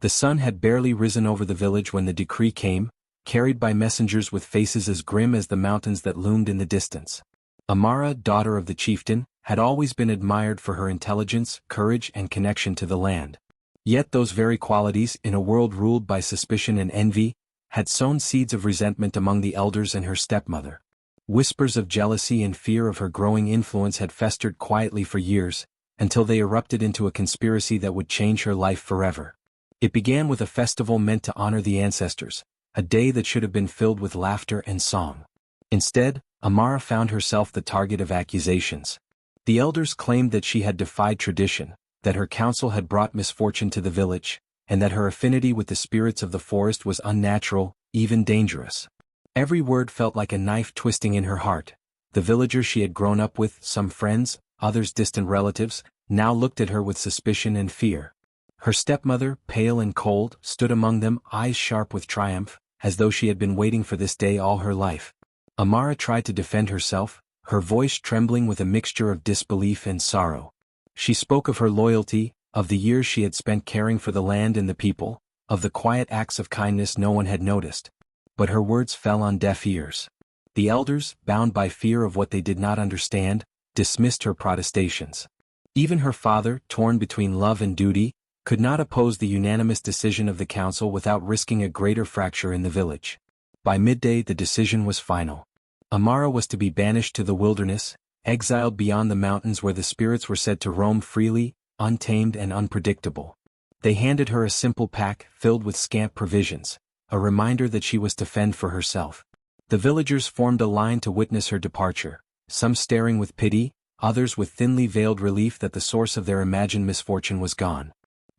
The sun had barely risen over the village when the decree came, carried by messengers with faces as grim as the mountains that loomed in the distance. Amara, daughter of the chieftain, had always been admired for her intelligence, courage, and connection to the land. Yet those very qualities, in a world ruled by suspicion and envy, had sown seeds of resentment among the elders and her stepmother. Whispers of jealousy and fear of her growing influence had festered quietly for years, until they erupted into a conspiracy that would change her life forever. It began with a festival meant to honor the ancestors, a day that should have been filled with laughter and song. Instead, Amara found herself the target of accusations. The elders claimed that she had defied tradition, that her counsel had brought misfortune to the village, and that her affinity with the spirits of the forest was unnatural, even dangerous. Every word felt like a knife twisting in her heart. The villagers she had grown up with, some friends, others distant relatives, now looked at her with suspicion and fear. Her stepmother, pale and cold, stood among them, eyes sharp with triumph, as though she had been waiting for this day all her life. Amara tried to defend herself, her voice trembling with a mixture of disbelief and sorrow. She spoke of her loyalty, of the years she had spent caring for the land and the people, of the quiet acts of kindness no one had noticed. But her words fell on deaf ears. The elders, bound by fear of what they did not understand, dismissed her protestations. Even her father, torn between love and duty, could not oppose the unanimous decision of the council without risking a greater fracture in the village. By midday the decision was final. Amara was to be banished to the wilderness, exiled beyond the mountains where the spirits were said to roam freely, untamed and unpredictable. They handed her a simple pack filled with scant provisions, a reminder that she was to fend for herself. The villagers formed a line to witness her departure, some staring with pity, others with thinly veiled relief that the source of their imagined misfortune was gone.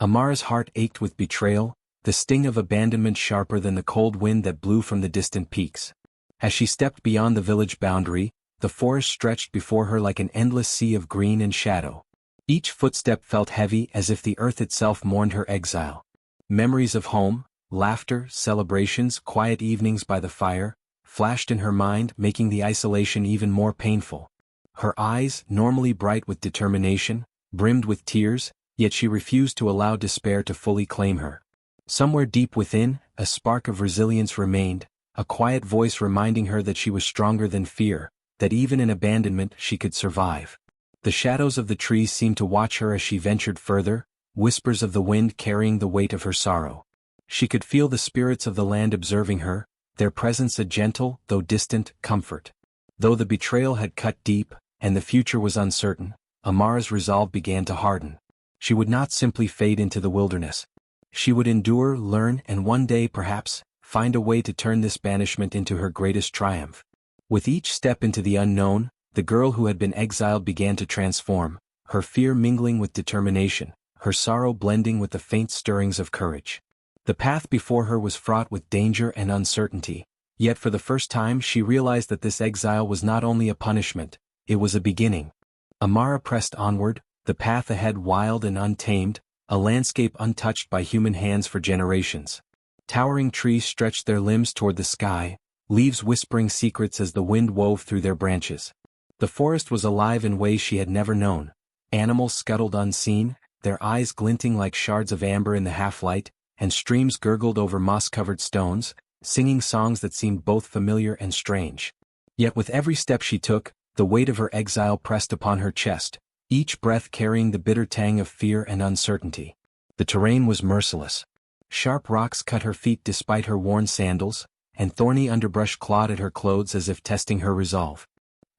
Amara's heart ached with betrayal, the sting of abandonment sharper than the cold wind that blew from the distant peaks. As she stepped beyond the village boundary, the forest stretched before her like an endless sea of green and shadow. Each footstep felt heavy as if the earth itself mourned her exile. Memories of home, laughter, celebrations, quiet evenings by the fire, flashed in her mind, making the isolation even more painful. Her eyes, normally bright with determination, brimmed with tears, yet she refused to allow despair to fully claim her. Somewhere deep within, a spark of resilience remained, a quiet voice reminding her that she was stronger than fear, that even in abandonment she could survive. The shadows of the trees seemed to watch her as she ventured further, whispers of the wind carrying the weight of her sorrow. She could feel the spirits of the land observing her, their presence a gentle, though distant, comfort. Though the betrayal had cut deep, and the future was uncertain, Amara's resolve began to harden. She would not simply fade into the wilderness. She would endure, learn, and one day, perhaps, find a way to turn this banishment into her greatest triumph. With each step into the unknown, the girl who had been exiled began to transform, her fear mingling with determination, her sorrow blending with the faint stirrings of courage. The path before her was fraught with danger and uncertainty, yet for the first time she realized that this exile was not only a punishment, it was a beginning. Amara pressed onward, the path ahead wild and untamed, a landscape untouched by human hands for generations. Towering trees stretched their limbs toward the sky, leaves whispering secrets as the wind wove through their branches. The forest was alive in ways she had never known. Animals scuttled unseen, their eyes glinting like shards of amber in the half-light, and streams gurgled over moss-covered stones, singing songs that seemed both familiar and strange. Yet with every step she took, the weight of her exile pressed upon her chest, each breath carrying the bitter tang of fear and uncertainty. The terrain was merciless. Sharp rocks cut her feet despite her worn sandals, and thorny underbrush clawed at her clothes as if testing her resolve.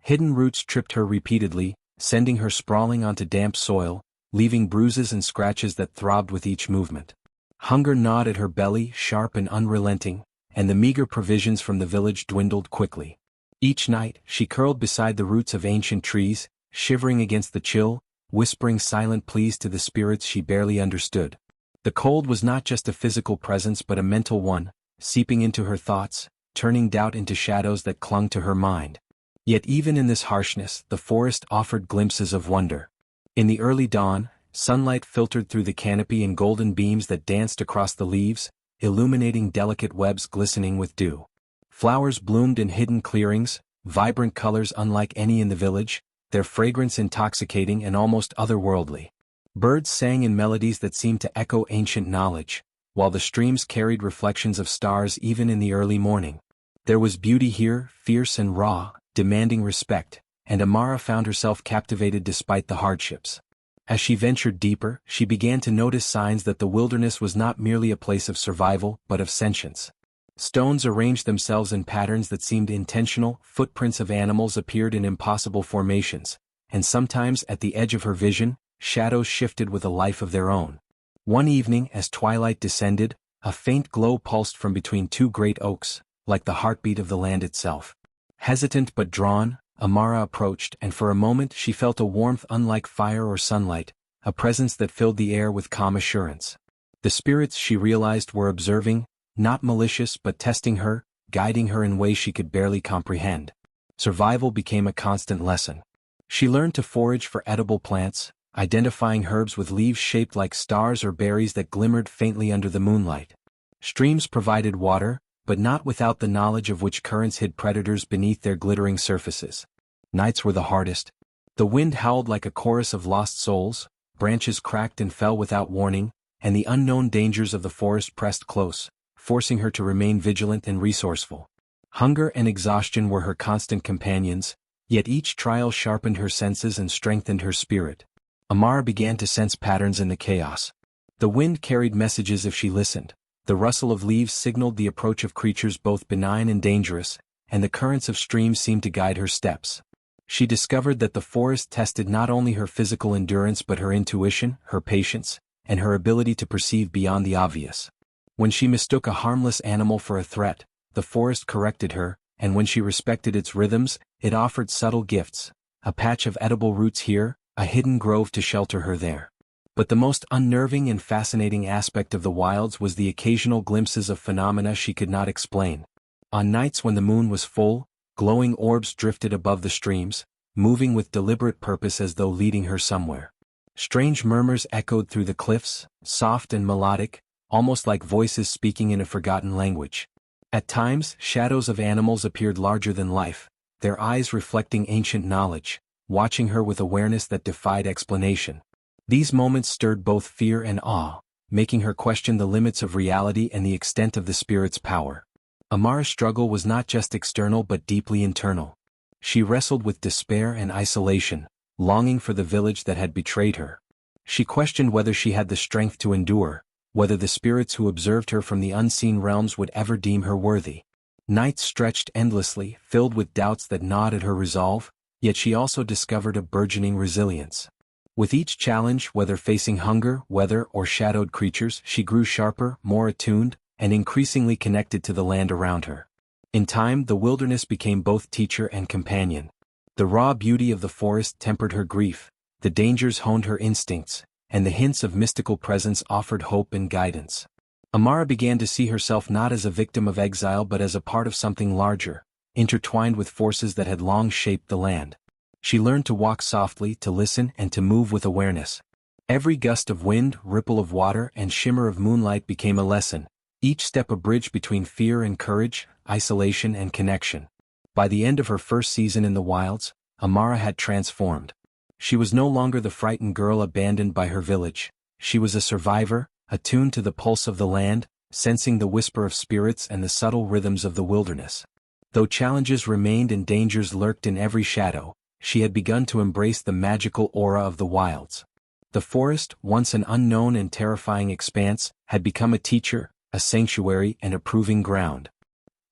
Hidden roots tripped her repeatedly, sending her sprawling onto damp soil, leaving bruises and scratches that throbbed with each movement. Hunger gnawed at her belly, sharp and unrelenting, and the meager provisions from the village dwindled quickly. Each night, she curled beside the roots of ancient trees, shivering against the chill, whispering silent pleas to the spirits she barely understood. The cold was not just a physical presence but a mental one, seeping into her thoughts, turning doubt into shadows that clung to her mind. Yet even in this harshness, the forest offered glimpses of wonder. In the early dawn, sunlight filtered through the canopy in golden beams that danced across the leaves, illuminating delicate webs glistening with dew. Flowers bloomed in hidden clearings, vibrant colors unlike any in the village, their fragrance intoxicating and almost otherworldly. Birds sang in melodies that seemed to echo ancient knowledge, while the streams carried reflections of stars even in the early morning. There was beauty here, fierce and raw, demanding respect, and Amara found herself captivated despite the hardships. As she ventured deeper, she began to notice signs that the wilderness was not merely a place of survival, but of sentience. Stones arranged themselves in patterns that seemed intentional, footprints of animals appeared in impossible formations, and sometimes at the edge of her vision, shadows shifted with a life of their own. One evening, as twilight descended, a faint glow pulsed from between two great oaks, like the heartbeat of the land itself. Hesitant but drawn, Amara approached, and for a moment she felt a warmth unlike fire or sunlight, a presence that filled the air with calm assurance. The spirits, she realized, were observing, not malicious but testing her, guiding her in ways she could barely comprehend. Survival became a constant lesson. She learned to forage for edible plants, identifying herbs with leaves shaped like stars or berries that glimmered faintly under the moonlight. Streams provided water, but not without the knowledge of which currents hid predators beneath their glittering surfaces. Nights were the hardest. The wind howled like a chorus of lost souls, branches cracked and fell without warning, and the unknown dangers of the forest pressed close, forcing her to remain vigilant and resourceful. Hunger and exhaustion were her constant companions, yet each trial sharpened her senses and strengthened her spirit. Amara began to sense patterns in the chaos. The wind carried messages if she listened. The rustle of leaves signaled the approach of creatures both benign and dangerous, and the currents of streams seemed to guide her steps. She discovered that the forest tested not only her physical endurance but her intuition, her patience, and her ability to perceive beyond the obvious. When she mistook a harmless animal for a threat, the forest corrected her, and when she respected its rhythms, it offered subtle gifts, a patch of edible roots here, a hidden grove to shelter her there. But the most unnerving and fascinating aspect of the wilds was the occasional glimpses of phenomena she could not explain. On nights when the moon was full, glowing orbs drifted above the streams, moving with deliberate purpose as though leading her somewhere. Strange murmurs echoed through the cliffs, soft and melodic, almost like voices speaking in a forgotten language. At times, shadows of animals appeared larger than life, their eyes reflecting ancient knowledge, watching her with awareness that defied explanation. These moments stirred both fear and awe, making her question the limits of reality and the extent of the spirit's power. Amara's struggle was not just external but deeply internal. She wrestled with despair and isolation, longing for the village that had betrayed her. She questioned whether she had the strength to endure, whether the spirits who observed her from the unseen realms would ever deem her worthy. Nights stretched endlessly, filled with doubts that gnawed at her resolve, yet she also discovered a burgeoning resilience. With each challenge, whether facing hunger, weather, or shadowed creatures, she grew sharper, more attuned, and increasingly connected to the land around her. In time, the wilderness became both teacher and companion. The raw beauty of the forest tempered her grief, the dangers honed her instincts, and the hints of mystical presence offered hope and guidance. Amara began to see herself not as a victim of exile but as a part of something larger, intertwined with forces that had long shaped the land. She learned to walk softly, to listen, and to move with awareness. Every gust of wind, ripple of water, and shimmer of moonlight became a lesson, each step a bridge between fear and courage, isolation and connection. By the end of her first season in the wilds, Amara had transformed. She was no longer the frightened girl abandoned by her village. She was a survivor, attuned to the pulse of the land, sensing the whisper of spirits and the subtle rhythms of the wilderness. Though challenges remained and dangers lurked in every shadow, she had begun to embrace the magical aura of the wilds. The forest, once an unknown and terrifying expanse, had become a teacher, a sanctuary, and a proving ground.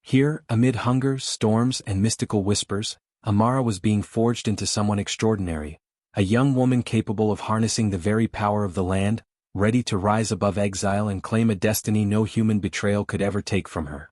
Here, amid hunger, storms, and mystical whispers, Amara was being forged into someone extraordinary, a young woman capable of harnessing the very power of the land, ready to rise above exile and claim a destiny no human betrayal could ever take from her.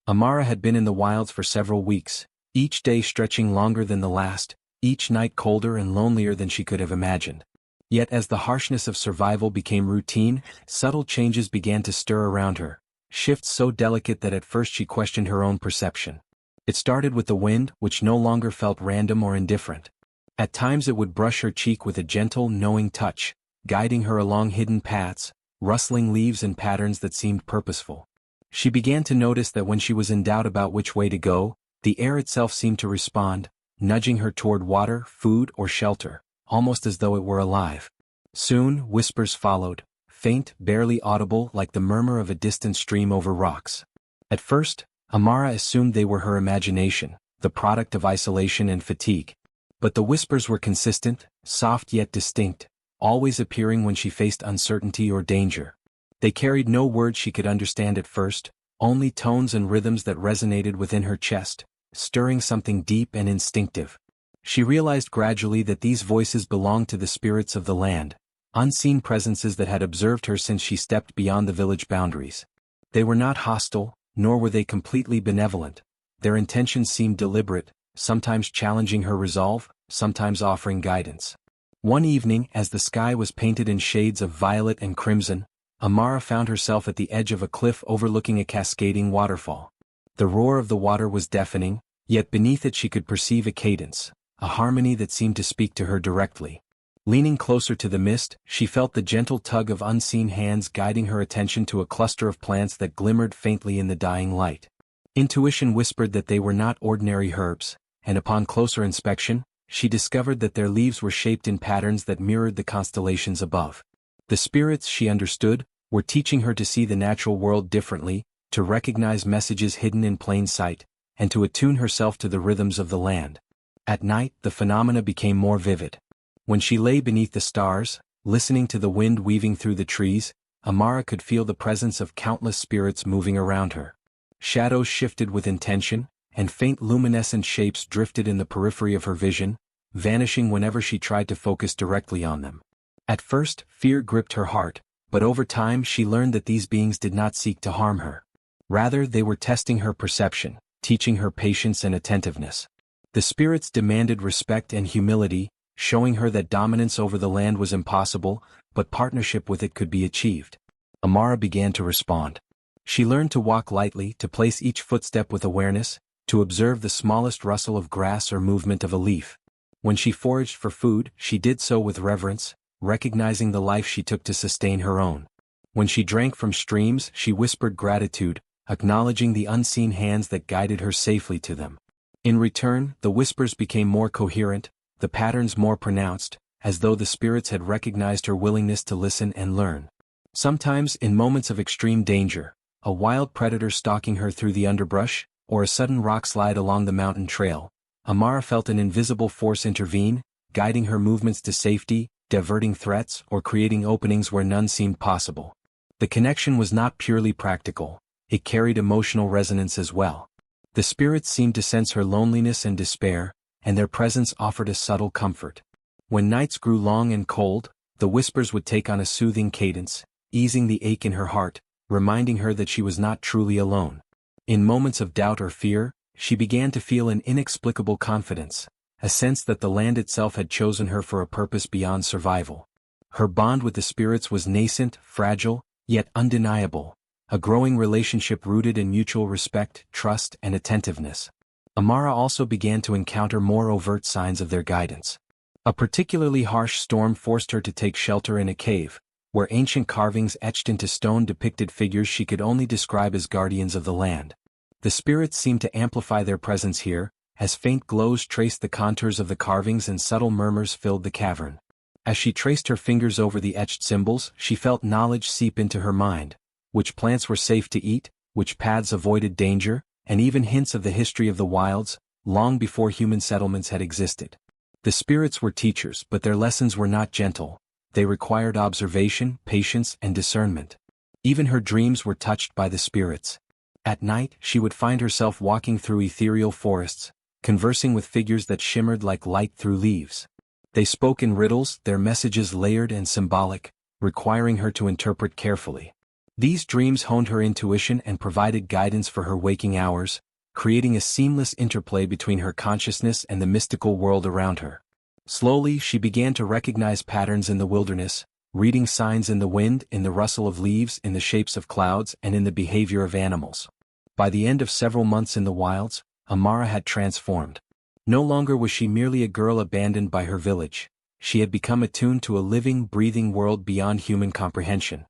Amara had been in the wilds for several weeks, each day stretching longer than the last, each night colder and lonelier than she could have imagined. Yet as the harshness of survival became routine, subtle changes began to stir around her, shifts so delicate that at first she questioned her own perception. It started with the wind, which no longer felt random or indifferent. At times it would brush her cheek with a gentle, knowing touch, guiding her along hidden paths, rustling leaves in patterns that seemed purposeful. She began to notice that when she was in doubt about which way to go, the air itself seemed to respond, nudging her toward water, food, or shelter, almost as though it were alive. Soon, whispers followed, faint, barely audible like the murmur of a distant stream over rocks. At first, Amara assumed they were her imagination, the product of isolation and fatigue. But the whispers were consistent, soft yet distinct, always appearing when she faced uncertainty or danger. They carried no words she could understand at first, only tones and rhythms that resonated within her chest, stirring something deep and instinctive. She realized gradually that these voices belonged to the spirits of the land, unseen presences that had observed her since she stepped beyond the village boundaries. They were not hostile, nor were they completely benevolent. Their intentions seemed deliberate, sometimes challenging her resolve, sometimes offering guidance. One evening, as the sky was painted in shades of violet and crimson, Amara found herself at the edge of a cliff overlooking a cascading waterfall. The roar of the water was deafening, yet beneath it she could perceive a cadence, a harmony that seemed to speak to her directly. Leaning closer to the mist, she felt the gentle tug of unseen hands guiding her attention to a cluster of plants that glimmered faintly in the dying light. Intuition whispered that they were not ordinary herbs, and upon closer inspection, she discovered that their leaves were shaped in patterns that mirrored the constellations above. The spirits, she understood, were teaching her to see the natural world differently, to recognize messages hidden in plain sight, and to attune herself to the rhythms of the land. At night, the phenomena became more vivid. When she lay beneath the stars, listening to the wind weaving through the trees, Amara could feel the presence of countless spirits moving around her. Shadows shifted with intention, and faint luminescent shapes drifted in the periphery of her vision, vanishing whenever she tried to focus directly on them. At first, fear gripped her heart, but over time she learned that these beings did not seek to harm her. Rather, they were testing her perception, teaching her patience and attentiveness. The spirits demanded respect and humility, showing her that dominance over the land was impossible, but partnership with it could be achieved. Amara began to respond. She learned to walk lightly, to place each footstep with awareness, to observe the smallest rustle of grass or movement of a leaf. When she foraged for food, she did so with reverence, recognizing the life she took to sustain her own. When she drank from streams, she whispered gratitude, acknowledging the unseen hands that guided her safely to them. In return, the whispers became more coherent, the patterns more pronounced, as though the spirits had recognized her willingness to listen and learn. Sometimes, in moments of extreme danger, a wild predator stalking her through the underbrush, or a sudden rock slide along the mountain trail, Amara felt an invisible force intervene, guiding her movements to safety, diverting threats, or creating openings where none seemed possible. The connection was not purely practical, it carried emotional resonance as well. The spirits seemed to sense her loneliness and despair, and their presence offered a subtle comfort. When nights grew long and cold, the whispers would take on a soothing cadence, easing the ache in her heart, reminding her that she was not truly alone. In moments of doubt or fear, she began to feel an inexplicable confidence, a sense that the land itself had chosen her for a purpose beyond survival. Her bond with the spirits was nascent, fragile, yet undeniable, a growing relationship rooted in mutual respect, trust, and attentiveness. Amara also began to encounter more overt signs of their guidance. A particularly harsh storm forced her to take shelter in a cave, where ancient carvings etched into stone depicted figures she could only describe as guardians of the land. The spirits seemed to amplify their presence here, as faint glows traced the contours of the carvings and subtle murmurs filled the cavern. As she traced her fingers over the etched symbols, she felt knowledge seep into her mind, which plants were safe to eat, which paths avoided danger, and even hints of the history of the wilds, long before human settlements had existed. The spirits were teachers, but their lessons were not gentle. They required observation, patience, and discernment. Even her dreams were touched by the spirits. At night, she would find herself walking through ethereal forests, conversing with figures that shimmered like light through leaves. They spoke in riddles, their messages layered and symbolic, requiring her to interpret carefully. These dreams honed her intuition and provided guidance for her waking hours, creating a seamless interplay between her consciousness and the mystical world around her. Slowly, she began to recognize patterns in the wilderness, reading signs in the wind, in the rustle of leaves, in the shapes of clouds, and in the behavior of animals. By the end of several months in the wilds, Amara had transformed. No longer was she merely a girl abandoned by her village. She had become attuned to a living, breathing world beyond human comprehension.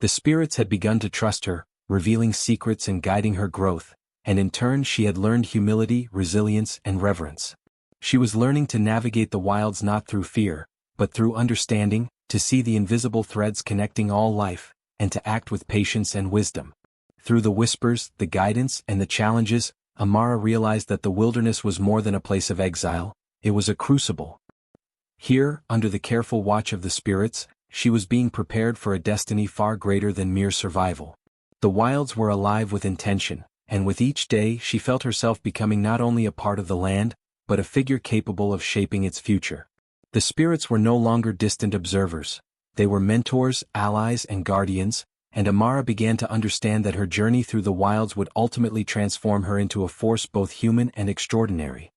The spirits had begun to trust her, revealing secrets and guiding her growth, and in turn she had learned humility, resilience, and reverence. She was learning to navigate the wilds not through fear, but through understanding, to see the invisible threads connecting all life, and to act with patience and wisdom. Through the whispers, the guidance, and the challenges, Amara realized that the wilderness was more than a place of exile, it was a crucible. Here, under the careful watch of the spirits, she was being prepared for a destiny far greater than mere survival. The wilds were alive with intention, and with each day she felt herself becoming not only a part of the land, but a figure capable of shaping its future. The spirits were no longer distant observers. They were mentors, allies, and guardians, and Amara began to understand that her journey through the wilds would ultimately transform her into a force both human and extraordinary.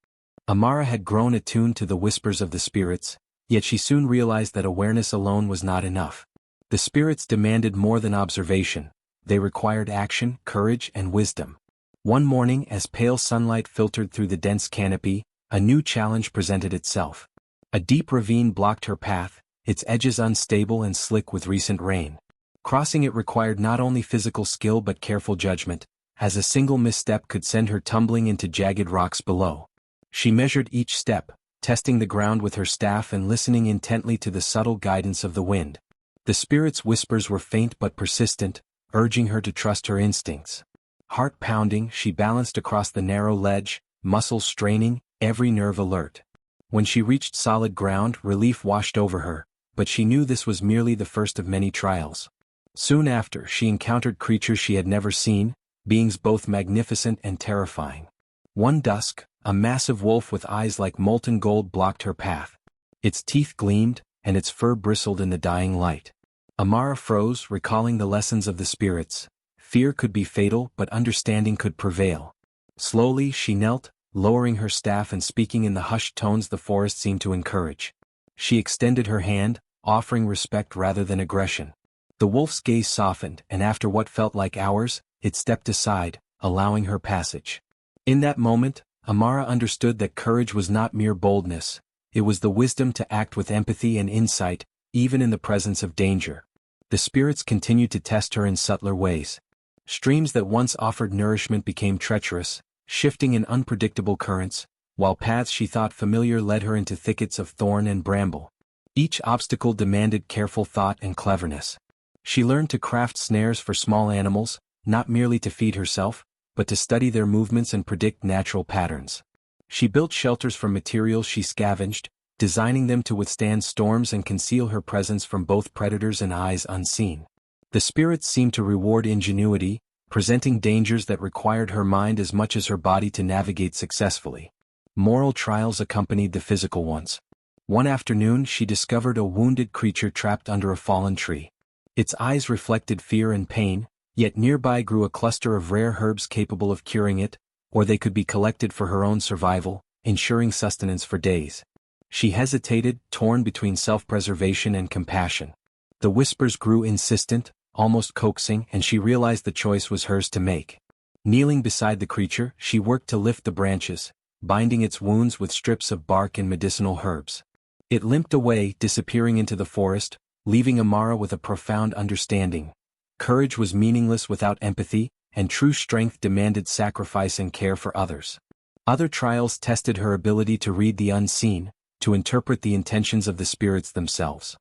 Amara had grown attuned to the whispers of the spirits, yet she soon realized that awareness alone was not enough. The spirits demanded more than observation. They required action, courage, and wisdom. One morning, as pale sunlight filtered through the dense canopy, a new challenge presented itself. A deep ravine blocked her path, its edges unstable and slick with recent rain. Crossing it required not only physical skill but careful judgment, as a single misstep could send her tumbling into jagged rocks below. She measured each step, testing the ground with her staff and listening intently to the subtle guidance of the wind. The spirit's whispers were faint but persistent, urging her to trust her instincts. Heart pounding, she balanced across the narrow ledge, muscles straining, every nerve alert. When she reached solid ground, relief washed over her, but she knew this was merely the first of many trials. Soon after, she encountered creatures she had never seen, beings both magnificent and terrifying. One dusk, a massive wolf with eyes like molten gold blocked her path. Its teeth gleamed, and its fur bristled in the dying light. Amara froze, recalling the lessons of the spirits. Fear could be fatal, but understanding could prevail. Slowly, she knelt, lowering her staff and speaking in the hushed tones the forest seemed to encourage. She extended her hand, offering respect rather than aggression. The wolf's gaze softened, and after what felt like hours, it stepped aside, allowing her passage. In that moment, Amara understood that courage was not mere boldness, it was the wisdom to act with empathy and insight, even in the presence of danger. The spirits continued to test her in subtler ways. Streams that once offered nourishment became treacherous, shifting in unpredictable currents, while paths she thought familiar led her into thickets of thorn and bramble. Each obstacle demanded careful thought and cleverness. She learned to craft snares for small animals, not merely to feed herself, but to study their movements and predict natural patterns. She built shelters from materials she scavenged, designing them to withstand storms and conceal her presence from both predators and eyes unseen. The spirits seemed to reward ingenuity, presenting dangers that required her mind as much as her body to navigate successfully. Moral trials accompanied the physical ones. One afternoon she discovered a wounded creature trapped under a fallen tree. Its eyes reflected fear and pain, yet nearby grew a cluster of rare herbs capable of curing it, or they could be collected for her own survival, ensuring sustenance for days. She hesitated, torn between self-preservation and compassion. The whispers grew insistent, almost coaxing, and she realized the choice was hers to make. Kneeling beside the creature, she worked to lift the branches, binding its wounds with strips of bark and medicinal herbs. It limped away, disappearing into the forest, leaving Amara with a profound understanding. Courage was meaningless without empathy, and true strength demanded sacrifice and care for others. Other trials tested her ability to read the unseen, to interpret the intentions of the spirits themselves.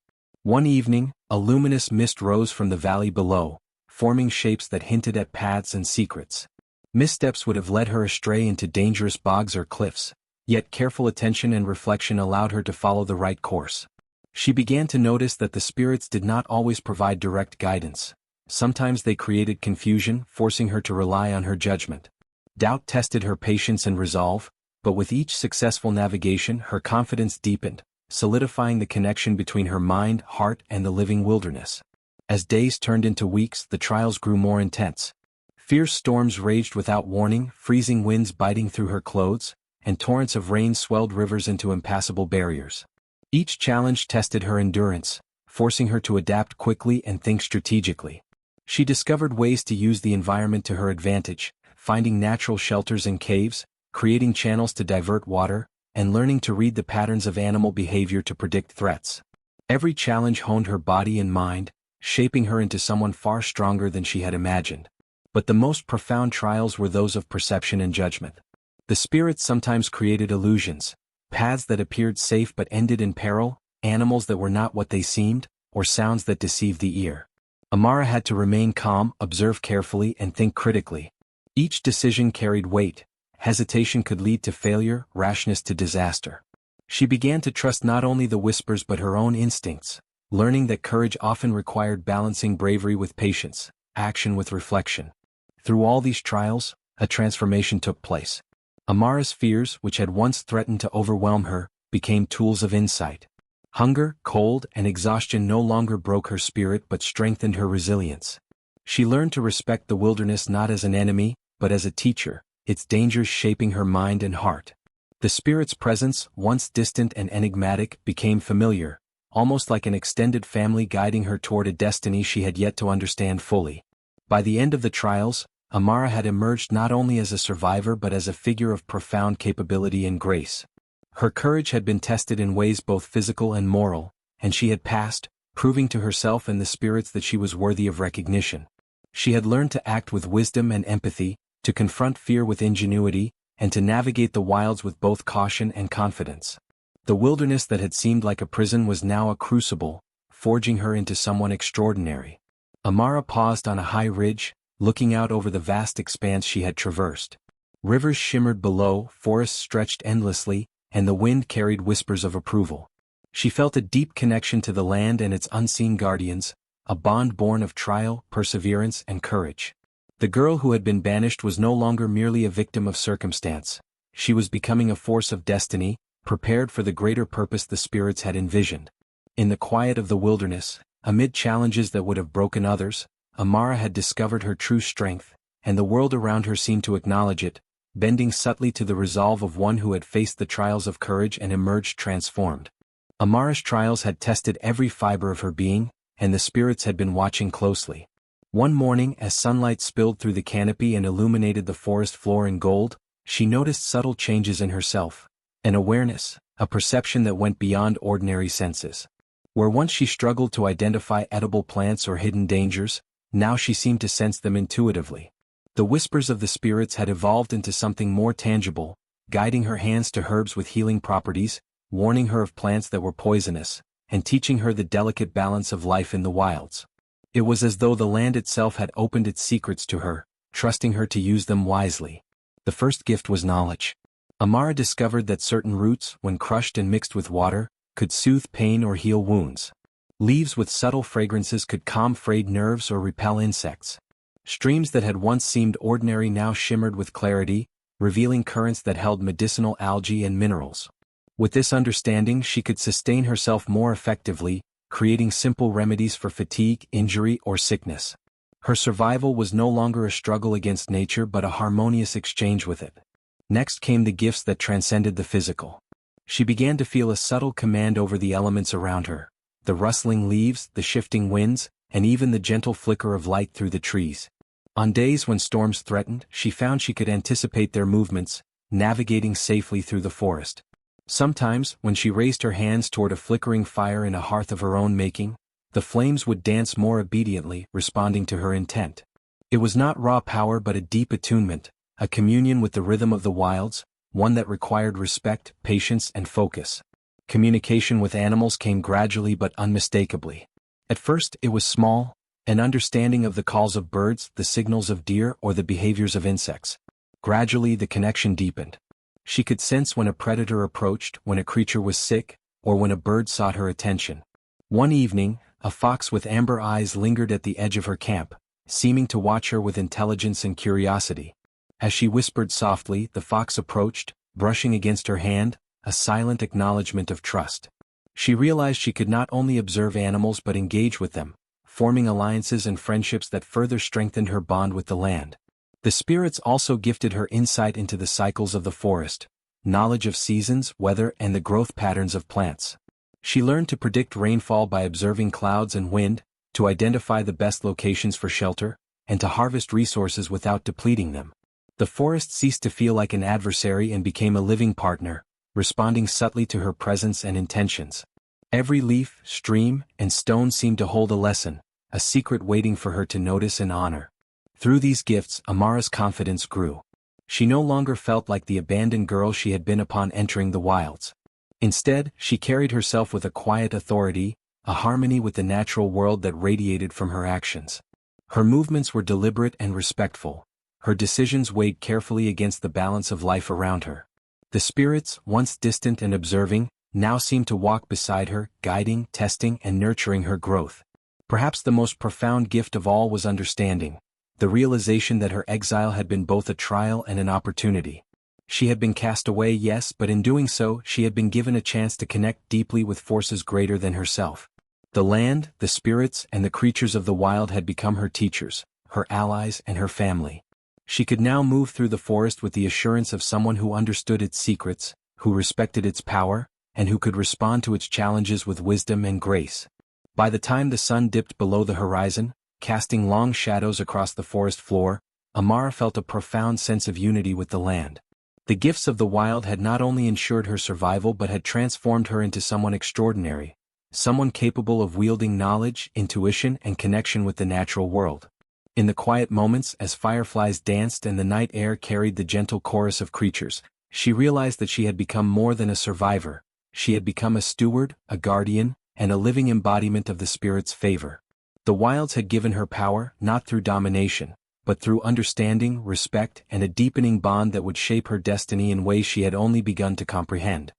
One evening, a luminous mist rose from the valley below, forming shapes that hinted at paths and secrets. Missteps would have led her astray into dangerous bogs or cliffs, yet careful attention and reflection allowed her to follow the right course. She began to notice that the spirits did not always provide direct guidance. Sometimes they created confusion, forcing her to rely on her judgment. Doubt tested her patience and resolve, but with each successful navigation her confidence deepened, solidifying the connection between her mind, heart, and the living wilderness. As days turned into weeks, the trials grew more intense. Fierce storms raged without warning, freezing winds biting through her clothes, and torrents of rain swelled rivers into impassable barriers. Each challenge tested her endurance, forcing her to adapt quickly and think strategically. She discovered ways to use the environment to her advantage, finding natural shelters in caves, creating channels to divert water, and learning to read the patterns of animal behavior to predict threats. Every challenge honed her body and mind, shaping her into someone far stronger than she had imagined. But the most profound trials were those of perception and judgment. The spirits sometimes created illusions, paths that appeared safe but ended in peril, animals that were not what they seemed, or sounds that deceive the ear. Amara had to remain calm, observe carefully, and think critically. Each decision carried weight. Hesitation could lead to failure, rashness to disaster. She began to trust not only the whispers but her own instincts, learning that courage often required balancing bravery with patience, action with reflection. Through all these trials, a transformation took place. Amara's fears, which had once threatened to overwhelm her, became tools of insight. Hunger, cold, and exhaustion no longer broke her spirit but strengthened her resilience. She learned to respect the wilderness not as an enemy, but as a teacher, its dangers shaping her mind and heart. The spirit's presence, once distant and enigmatic, became familiar, almost like an extended family guiding her toward a destiny she had yet to understand fully. By the end of the trials, Amara had emerged not only as a survivor but as a figure of profound capability and grace. Her courage had been tested in ways both physical and moral, and she had passed, proving to herself and the spirits that she was worthy of recognition. She had learned to act with wisdom and empathy, to confront fear with ingenuity, and to navigate the wilds with both caution and confidence. The wilderness that had seemed like a prison was now a crucible, forging her into someone extraordinary. Amara paused on a high ridge, looking out over the vast expanse she had traversed. Rivers shimmered below, forests stretched endlessly, and the wind carried whispers of approval. She felt a deep connection to the land and its unseen guardians, a bond born of trial, perseverance, and courage. The girl who had been banished was no longer merely a victim of circumstance. She was becoming a force of destiny, prepared for the greater purpose the spirits had envisioned. In the quiet of the wilderness, amid challenges that would have broken others, Amara had discovered her true strength, and the world around her seemed to acknowledge it, bending subtly to the resolve of one who had faced the trials of courage and emerged transformed. Amara's trials had tested every fiber of her being, and the spirits had been watching closely. One morning, as sunlight spilled through the canopy and illuminated the forest floor in gold, she noticed subtle changes in herself, an awareness, a perception that went beyond ordinary senses. Where once she struggled to identify edible plants or hidden dangers, now she seemed to sense them intuitively. The whispers of the spirits had evolved into something more tangible, guiding her hands to herbs with healing properties, warning her of plants that were poisonous, and teaching her the delicate balance of life in the wilds. It was as though the land itself had opened its secrets to her, trusting her to use them wisely. The first gift was knowledge. Amara discovered that certain roots, when crushed and mixed with water, could soothe pain or heal wounds. Leaves with subtle fragrances could calm frayed nerves or repel insects. Streams that had once seemed ordinary now shimmered with clarity, revealing currents that held medicinal algae and minerals. With this understanding, she could sustain herself more effectively, creating simple remedies for fatigue, injury, or sickness. Her survival was no longer a struggle against nature but a harmonious exchange with it. Next came the gifts that transcended the physical. She began to feel a subtle command over the elements around her, the rustling leaves, the shifting winds, and even the gentle flicker of light through the trees. On days when storms threatened, she found she could anticipate their movements, navigating safely through the forest. Sometimes, when she raised her hands toward a flickering fire in a hearth of her own making, the flames would dance more obediently, responding to her intent. It was not raw power but a deep attunement, a communion with the rhythm of the wilds, one that required respect, patience, and focus. Communication with animals came gradually but unmistakably. At first, it was small, an understanding of the calls of birds, the signals of deer, or the behaviors of insects. Gradually, the connection deepened. She could sense when a predator approached, when a creature was sick, or when a bird sought her attention. One evening, a fox with amber eyes lingered at the edge of her camp, seeming to watch her with intelligence and curiosity. As she whispered softly, the fox approached, brushing against her hand, a silent acknowledgement of trust. She realized she could not only observe animals but engage with them, forming alliances and friendships that further strengthened her bond with the land. The spirits also gifted her insight into the cycles of the forest, knowledge of seasons, weather, and the growth patterns of plants. She learned to predict rainfall by observing clouds and wind, to identify the best locations for shelter, and to harvest resources without depleting them. The forest ceased to feel like an adversary and became a living partner, responding subtly to her presence and intentions. Every leaf, stream, and stone seemed to hold a lesson, a secret waiting for her to notice and honor. Through these gifts, Amara's confidence grew. She no longer felt like the abandoned girl she had been upon entering the wilds. Instead, she carried herself with a quiet authority, a harmony with the natural world that radiated from her actions. Her movements were deliberate and respectful. Her decisions weighed carefully against the balance of life around her. The spirits, once distant and observing, now seemed to walk beside her, guiding, testing, and nurturing her growth. Perhaps the most profound gift of all was understanding, the realization that her exile had been both a trial and an opportunity. She had been cast away, yes, but in doing so, she had been given a chance to connect deeply with forces greater than herself. The land, the spirits, and the creatures of the wild had become her teachers, her allies, and her family. She could now move through the forest with the assurance of someone who understood its secrets, who respected its power, and who could respond to its challenges with wisdom and grace. By the time the sun dipped below the horizon, casting long shadows across the forest floor, Amara felt a profound sense of unity with the land. The gifts of the wild had not only ensured her survival but had transformed her into someone extraordinary, someone capable of wielding knowledge, intuition, and connection with the natural world. In the quiet moments as fireflies danced and the night air carried the gentle chorus of creatures, she realized that she had become more than a survivor. She had become a steward, a guardian, and a living embodiment of the spirit's favor. The wilds had given her power, not through domination, but through understanding, respect, and a deepening bond that would shape her destiny in ways she had only begun to comprehend.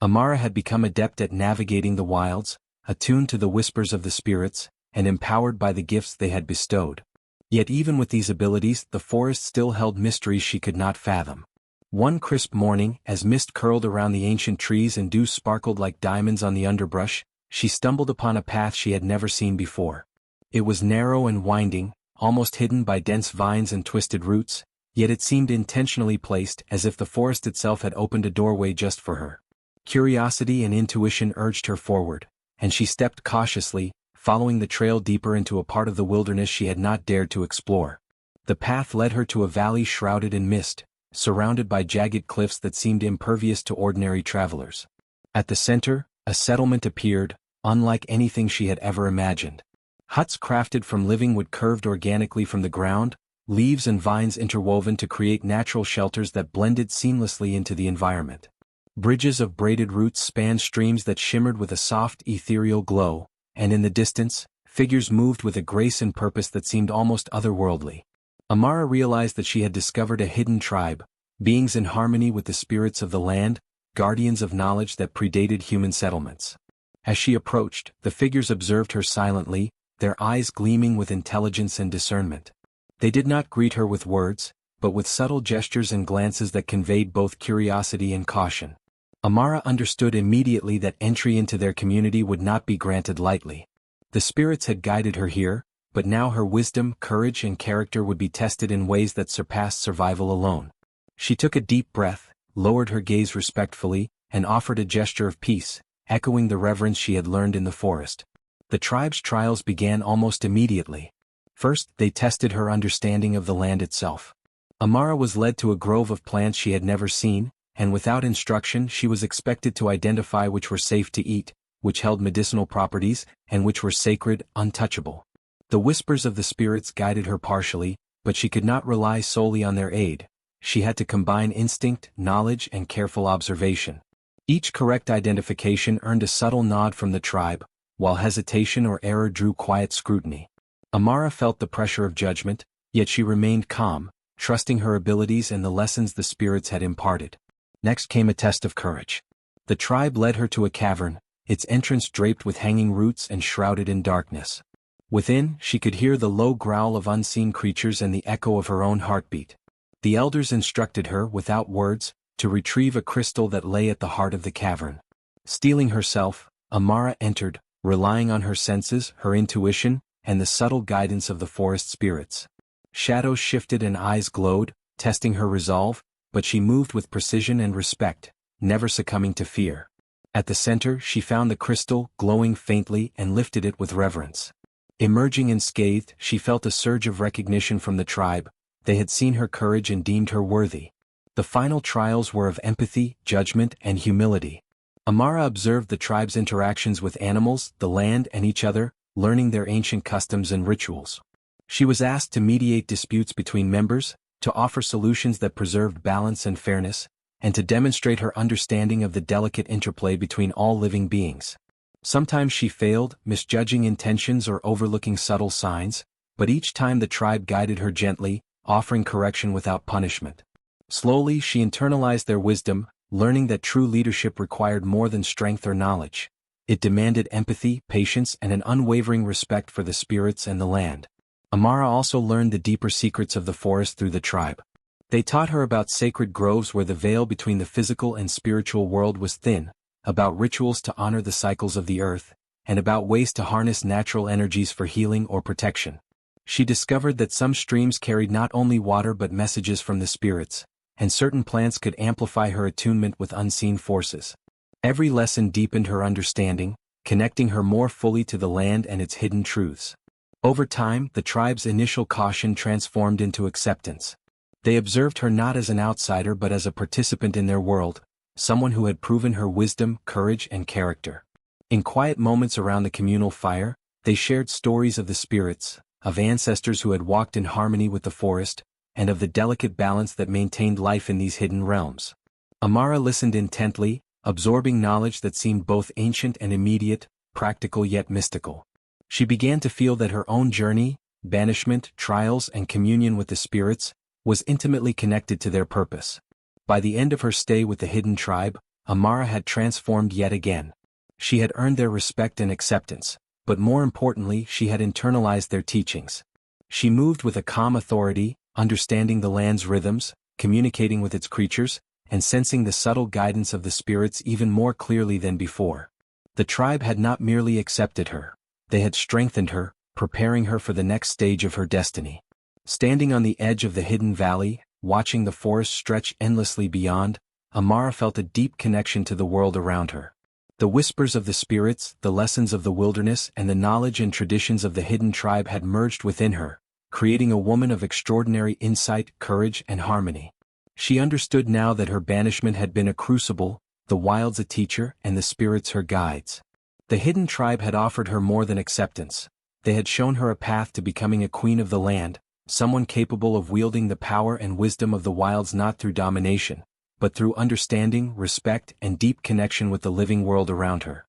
Amara had become adept at navigating the wilds, attuned to the whispers of the spirits, and empowered by the gifts they had bestowed. Yet even with these abilities, the forest still held mysteries she could not fathom. One crisp morning, as mist curled around the ancient trees and dew sparkled like diamonds on the underbrush, she stumbled upon a path she had never seen before. It was narrow and winding, almost hidden by dense vines and twisted roots, yet it seemed intentionally placed as if the forest itself had opened a doorway just for her. Curiosity and intuition urged her forward, and she stepped cautiously, following the trail deeper into a part of the wilderness she had not dared to explore. The path led her to a valley shrouded in mist, surrounded by jagged cliffs that seemed impervious to ordinary travelers. At the center, a settlement appeared, unlike anything she had ever imagined. Huts crafted from living wood curved organically from the ground, leaves and vines interwoven to create natural shelters that blended seamlessly into the environment. Bridges of braided roots spanned streams that shimmered with a soft, ethereal glow, and in the distance, figures moved with a grace and purpose that seemed almost otherworldly. Amara realized that she had discovered a hidden tribe, beings in harmony with the spirits of the land, guardians of knowledge that predated human settlements. As she approached, the figures observed her silently, their eyes gleaming with intelligence and discernment. They did not greet her with words, but with subtle gestures and glances that conveyed both curiosity and caution. Amara understood immediately that entry into their community would not be granted lightly. The spirits had guided her here, but now her wisdom, courage, and character would be tested in ways that surpassed survival alone. She took a deep breath, lowered her gaze respectfully, and offered a gesture of peace, echoing the reverence she had learned in the forest. The tribe's trials began almost immediately. First, they tested her understanding of the land itself. Amara was led to a grove of plants she had never seen, and without instruction she was expected to identify which were safe to eat, which held medicinal properties, and which were sacred, untouchable. The whispers of the spirits guided her partially, but she could not rely solely on their aid. She had to combine instinct, knowledge, and careful observation. Each correct identification earned a subtle nod from the tribe, while hesitation or error drew quiet scrutiny. Amara felt the pressure of judgment, yet she remained calm, trusting her abilities and the lessons the spirits had imparted. Next came a test of courage. The tribe led her to a cavern, its entrance draped with hanging roots and shrouded in darkness. Within, she could hear the low growl of unseen creatures and the echo of her own heartbeat. The elders instructed her, without words, to retrieve a crystal that lay at the heart of the cavern. Steeling herself, Amara entered, relying on her senses, her intuition, and the subtle guidance of the forest spirits. Shadows shifted and eyes glowed, testing her resolve, but she moved with precision and respect, never succumbing to fear. At the center, she found the crystal, glowing faintly, and lifted it with reverence. Emerging unscathed, she felt a surge of recognition from the tribe. They had seen her courage and deemed her worthy. The final trials were of empathy, judgment, and humility. Amara observed the tribe's interactions with animals, the land, and each other, learning their ancient customs and rituals. She was asked to mediate disputes between members, to offer solutions that preserved balance and fairness, and to demonstrate her understanding of the delicate interplay between all living beings. Sometimes she failed, misjudging intentions or overlooking subtle signs, but each time the tribe guided her gently, offering correction without punishment. Slowly she internalized their wisdom, learning that true leadership required more than strength or knowledge. It demanded empathy, patience, and an unwavering respect for the spirits and the land. Amara also learned the deeper secrets of the forest through the tribe. They taught her about sacred groves where the veil between the physical and spiritual world was thin, about rituals to honor the cycles of the earth, and about ways to harness natural energies for healing or protection. She discovered that some streams carried not only water but messages from the spirits, and certain plants could amplify her attunement with unseen forces. Every lesson deepened her understanding, connecting her more fully to the land and its hidden truths. Over time, the tribe's initial caution transformed into acceptance. They observed her not as an outsider but as a participant in their world, someone who had proven her wisdom, courage, and character. In quiet moments around the communal fire, they shared stories of the spirits, of ancestors who had walked in harmony with the forest, and of the delicate balance that maintained life in these hidden realms. Amara listened intently, absorbing knowledge that seemed both ancient and immediate, practical yet mystical. She began to feel that her own journey, banishment, trials, and communion with the spirits, was intimately connected to their purpose. By the end of her stay with the hidden tribe, Amara had transformed yet again. She had earned their respect and acceptance, but more importantly she had internalized their teachings. She moved with a calm authority, understanding the land's rhythms, communicating with its creatures, and sensing the subtle guidance of the spirits even more clearly than before. The tribe had not merely accepted her. They had strengthened her, preparing her for the next stage of her destiny. Standing on the edge of the hidden valley, watching the forest stretch endlessly beyond, Amara felt a deep connection to the world around her. The whispers of the spirits, the lessons of the wilderness, and the knowledge and traditions of the hidden tribe had merged within her, creating a woman of extraordinary insight, courage, and harmony. She understood now that her banishment had been a crucible, the wilds a teacher, and the spirits her guides. The hidden tribe had offered her more than acceptance. They had shown her a path to becoming a queen of the land, someone capable of wielding the power and wisdom of the wilds not through domination, but through understanding, respect, and deep connection with the living world around her.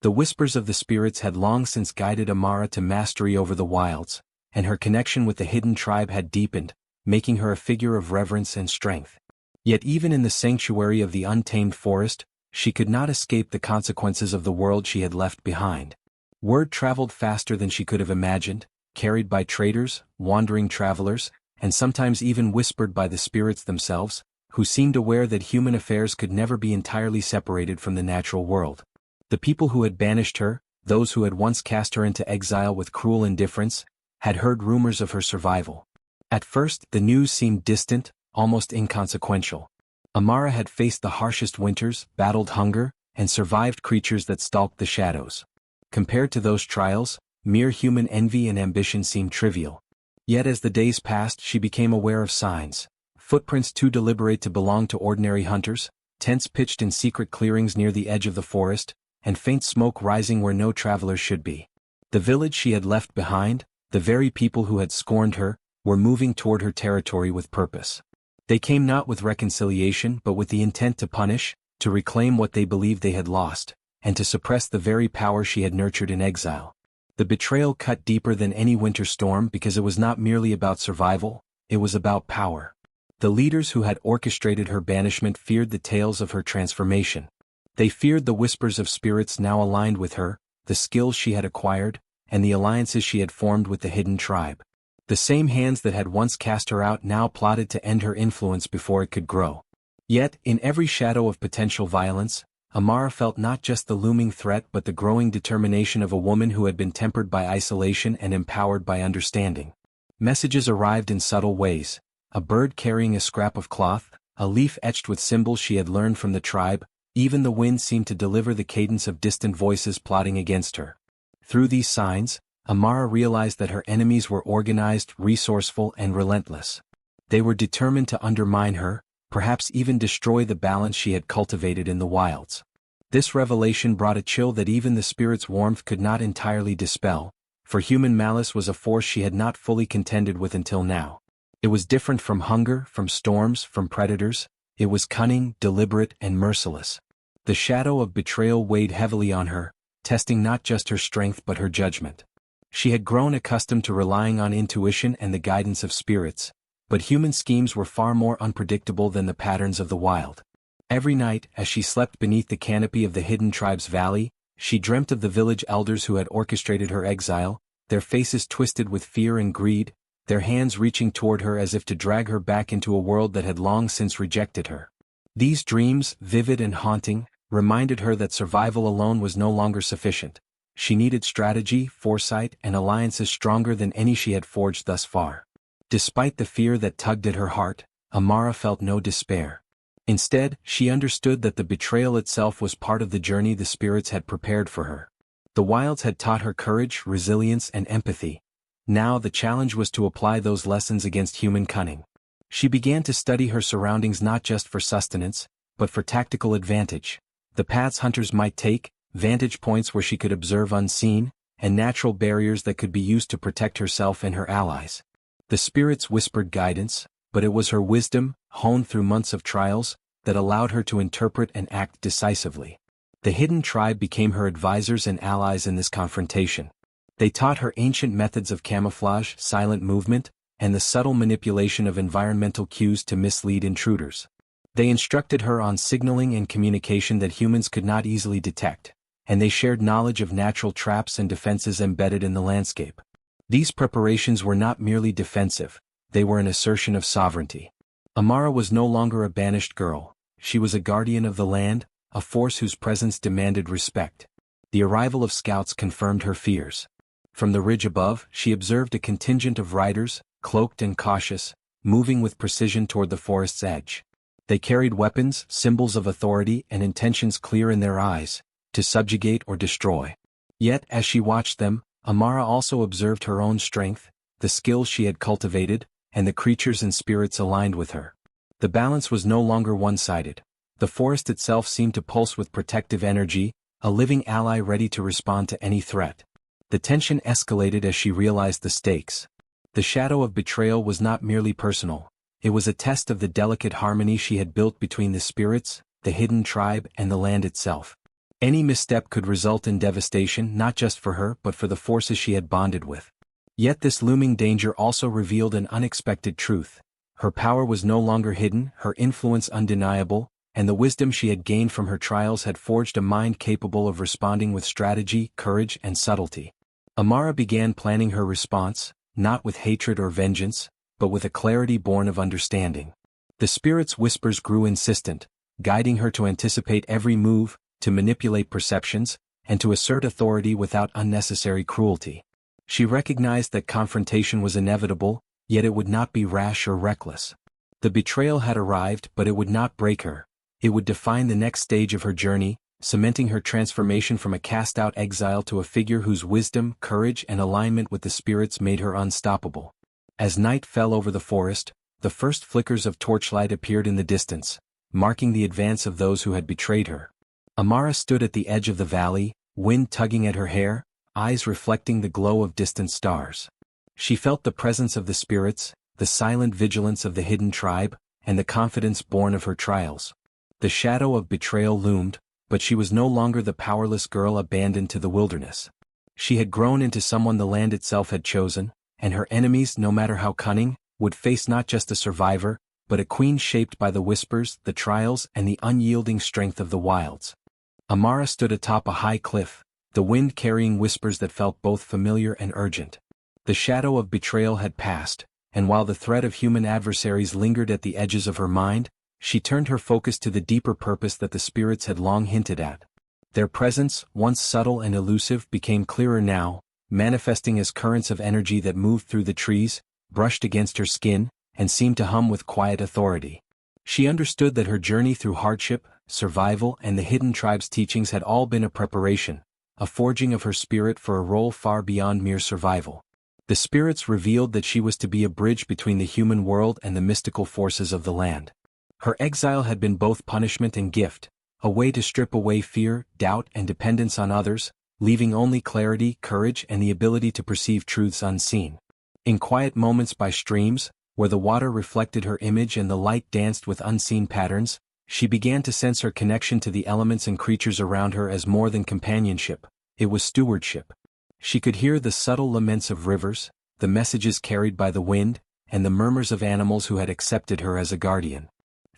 The whispers of the spirits had long since guided Amara to mastery over the wilds, and her connection with the hidden tribe had deepened, making her a figure of reverence and strength. Yet even in the sanctuary of the untamed forest, she could not escape the consequences of the world she had left behind. Word traveled faster than she could have imagined, carried by traders, wandering travelers, and sometimes even whispered by the spirits themselves, who seemed aware that human affairs could never be entirely separated from the natural world. The people who had banished her, those who had once cast her into exile with cruel indifference, had heard rumors of her survival. At first, the news seemed distant, almost inconsequential. Amara had faced the harshest winters, battled hunger, and survived creatures that stalked the shadows. Compared to those trials, mere human envy and ambition seemed trivial. Yet as the days passed she became aware of signs. Footprints too deliberate to belong to ordinary hunters, tents pitched in secret clearings near the edge of the forest, and faint smoke rising where no travelers should be. The village she had left behind, the very people who had scorned her, were moving toward her territory with purpose. They came not with reconciliation but with the intent to punish, to reclaim what they believed they had lost, and to suppress the very power she had nurtured in exile. The betrayal cut deeper than any winter storm because it was not merely about survival, it was about power. The leaders who had orchestrated her banishment feared the tales of her transformation. They feared the whispers of spirits now aligned with her, the skills she had acquired, and the alliances she had formed with the hidden tribe. The same hands that had once cast her out now plotted to end her influence before it could grow. Yet, in every shadow of potential violence, Amara felt not just the looming threat but the growing determination of a woman who had been tempered by isolation and empowered by understanding. Messages arrived in subtle ways. A bird carrying a scrap of cloth, a leaf etched with symbols she had learned from the tribe, even the wind seemed to deliver the cadence of distant voices plotting against her. Through these signs, Amara realized that her enemies were organized, resourceful, and relentless. They were determined to undermine her, perhaps even destroy the balance she had cultivated in the wilds. This revelation brought a chill that even the spirit's warmth could not entirely dispel, for human malice was a force she had not fully contended with until now. It was different from hunger, from storms, from predators. It was cunning, deliberate, and merciless. The shadow of betrayal weighed heavily on her, testing not just her strength but her judgment. She had grown accustomed to relying on intuition and the guidance of spirits, but human schemes were far more unpredictable than the patterns of the wild. Every night, as she slept beneath the canopy of the hidden tribe's valley, she dreamt of the village elders who had orchestrated her exile, their faces twisted with fear and greed, their hands reaching toward her as if to drag her back into a world that had long since rejected her. These dreams, vivid and haunting, reminded her that survival alone was no longer sufficient. She needed strategy, foresight, and alliances stronger than any she had forged thus far. Despite the fear that tugged at her heart, Amara felt no despair. Instead, she understood that the betrayal itself was part of the journey the spirits had prepared for her. The wilds had taught her courage, resilience, and empathy. Now the challenge was to apply those lessons against human cunning. She began to study her surroundings not just for sustenance, but for tactical advantage. The paths hunters might take, vantage points where she could observe unseen, and natural barriers that could be used to protect herself and her allies. The spirits whispered guidance, but it was her wisdom, honed through months of trials, that allowed her to interpret and act decisively. The hidden tribe became her advisors and allies in this confrontation. They taught her ancient methods of camouflage, silent movement, and the subtle manipulation of environmental cues to mislead intruders. They instructed her on signaling and communication that humans could not easily detect, and they shared knowledge of natural traps and defenses embedded in the landscape. These preparations were not merely defensive, they were an assertion of sovereignty. Amara was no longer a banished girl, she was a guardian of the land, a force whose presence demanded respect. The arrival of scouts confirmed her fears. From the ridge above, she observed a contingent of riders, cloaked and cautious, moving with precision toward the forest's edge. They carried weapons, symbols of authority, and intentions clear in their eyes, to subjugate or destroy. Yet, as she watched them, Amara also observed her own strength, the skills she had cultivated, and the creatures and spirits aligned with her. The balance was no longer one-sided. The forest itself seemed to pulse with protective energy, a living ally ready to respond to any threat. The tension escalated as she realized the stakes. The shadow of betrayal was not merely personal, it was a test of the delicate harmony she had built between the spirits, the hidden tribe, and the land itself. Any misstep could result in devastation not just for her but for the forces she had bonded with. Yet this looming danger also revealed an unexpected truth. Her power was no longer hidden, her influence undeniable, and the wisdom she had gained from her trials had forged a mind capable of responding with strategy, courage, and subtlety. Amara began planning her response, not with hatred or vengeance, but with a clarity born of understanding. The spirit's whispers grew insistent, guiding her to anticipate every move, to manipulate perceptions, and to assert authority without unnecessary cruelty. She recognized that confrontation was inevitable, yet it would not be rash or reckless. The betrayal had arrived, but it would not break her. It would define the next stage of her journey, cementing her transformation from a cast-out exile to a figure whose wisdom, courage, and alignment with the spirits made her unstoppable. As night fell over the forest, the first flickers of torchlight appeared in the distance, marking the advance of those who had betrayed her. Amara stood at the edge of the valley, wind tugging at her hair, eyes reflecting the glow of distant stars. She felt the presence of the spirits, the silent vigilance of the hidden tribe, and the confidence born of her trials. The shadow of betrayal loomed, but she was no longer the powerless girl abandoned to the wilderness. She had grown into someone the land itself had chosen, and her enemies, no matter how cunning, would face not just a survivor, but a queen shaped by the whispers, the trials, and the unyielding strength of the wilds. Amara stood atop a high cliff, the wind carrying whispers that felt both familiar and urgent. The shadow of betrayal had passed, and while the threat of human adversaries lingered at the edges of her mind, she turned her focus to the deeper purpose that the spirits had long hinted at. Their presence, once subtle and elusive, became clearer now, manifesting as currents of energy that moved through the trees, brushed against her skin, and seemed to hum with quiet authority. She understood that her journey through hardship, survival, and the hidden tribe's teachings had all been a preparation, a forging of her spirit for a role far beyond mere survival. The spirits revealed that she was to be a bridge between the human world and the mystical forces of the land. Her exile had been both punishment and gift, a way to strip away fear, doubt, and dependence on others, leaving only clarity, courage, and the ability to perceive truths unseen. In quiet moments by streams, where the water reflected her image and the light danced with unseen patterns, she began to sense her connection to the elements and creatures around her as more than companionship, it was stewardship. She could hear the subtle laments of rivers, the messages carried by the wind, and the murmurs of animals who had accepted her as a guardian.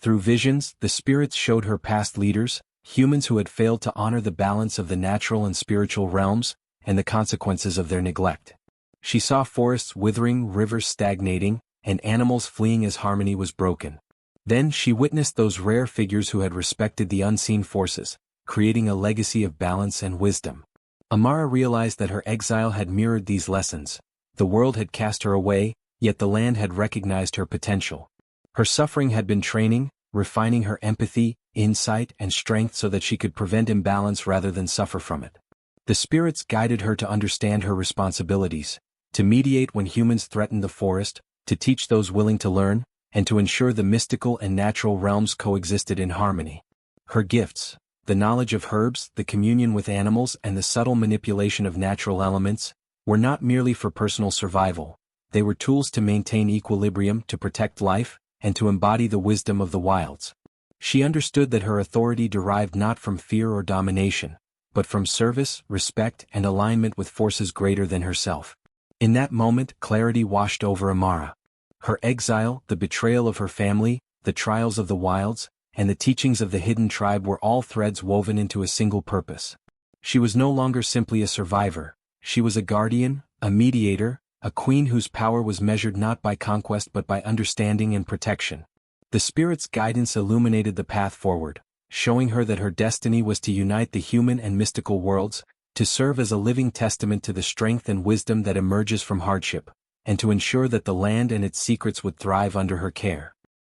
Through visions, the spirits showed her past leaders, humans who had failed to honor the balance of the natural and spiritual realms, and the consequences of their neglect. She saw forests withering, rivers stagnating, and animals fleeing as harmony was broken. Then she witnessed those rare figures who had respected the unseen forces, creating a legacy of balance and wisdom. Amara realized that her exile had mirrored these lessons. The world had cast her away, yet the land had recognized her potential. Her suffering had been training, refining her empathy, insight, and strength so that she could prevent imbalance rather than suffer from it. The spirits guided her to understand her responsibilities, to mediate when humans threatened the forest, to teach those willing to learn, and to ensure the mystical and natural realms coexisted in harmony. Her gifts, the knowledge of herbs, the communion with animals, and the subtle manipulation of natural elements, were not merely for personal survival. They were tools to maintain equilibrium, to protect life, and to embody the wisdom of the wilds. She understood that her authority derived not from fear or domination, but from service, respect, and alignment with forces greater than herself. In that moment, clarity washed over Amara. Her exile, the betrayal of her family, the trials of the wilds, and the teachings of the hidden tribe were all threads woven into a single purpose. She was no longer simply a survivor. She was a guardian, a mediator, a queen whose power was measured not by conquest but by understanding and protection. The spirit's guidance illuminated the path forward, showing her that her destiny was to unite the human and mystical worlds, to serve as a living testament to the strength and wisdom that emerges from hardship, and to ensure that the land and its secrets would thrive under her care.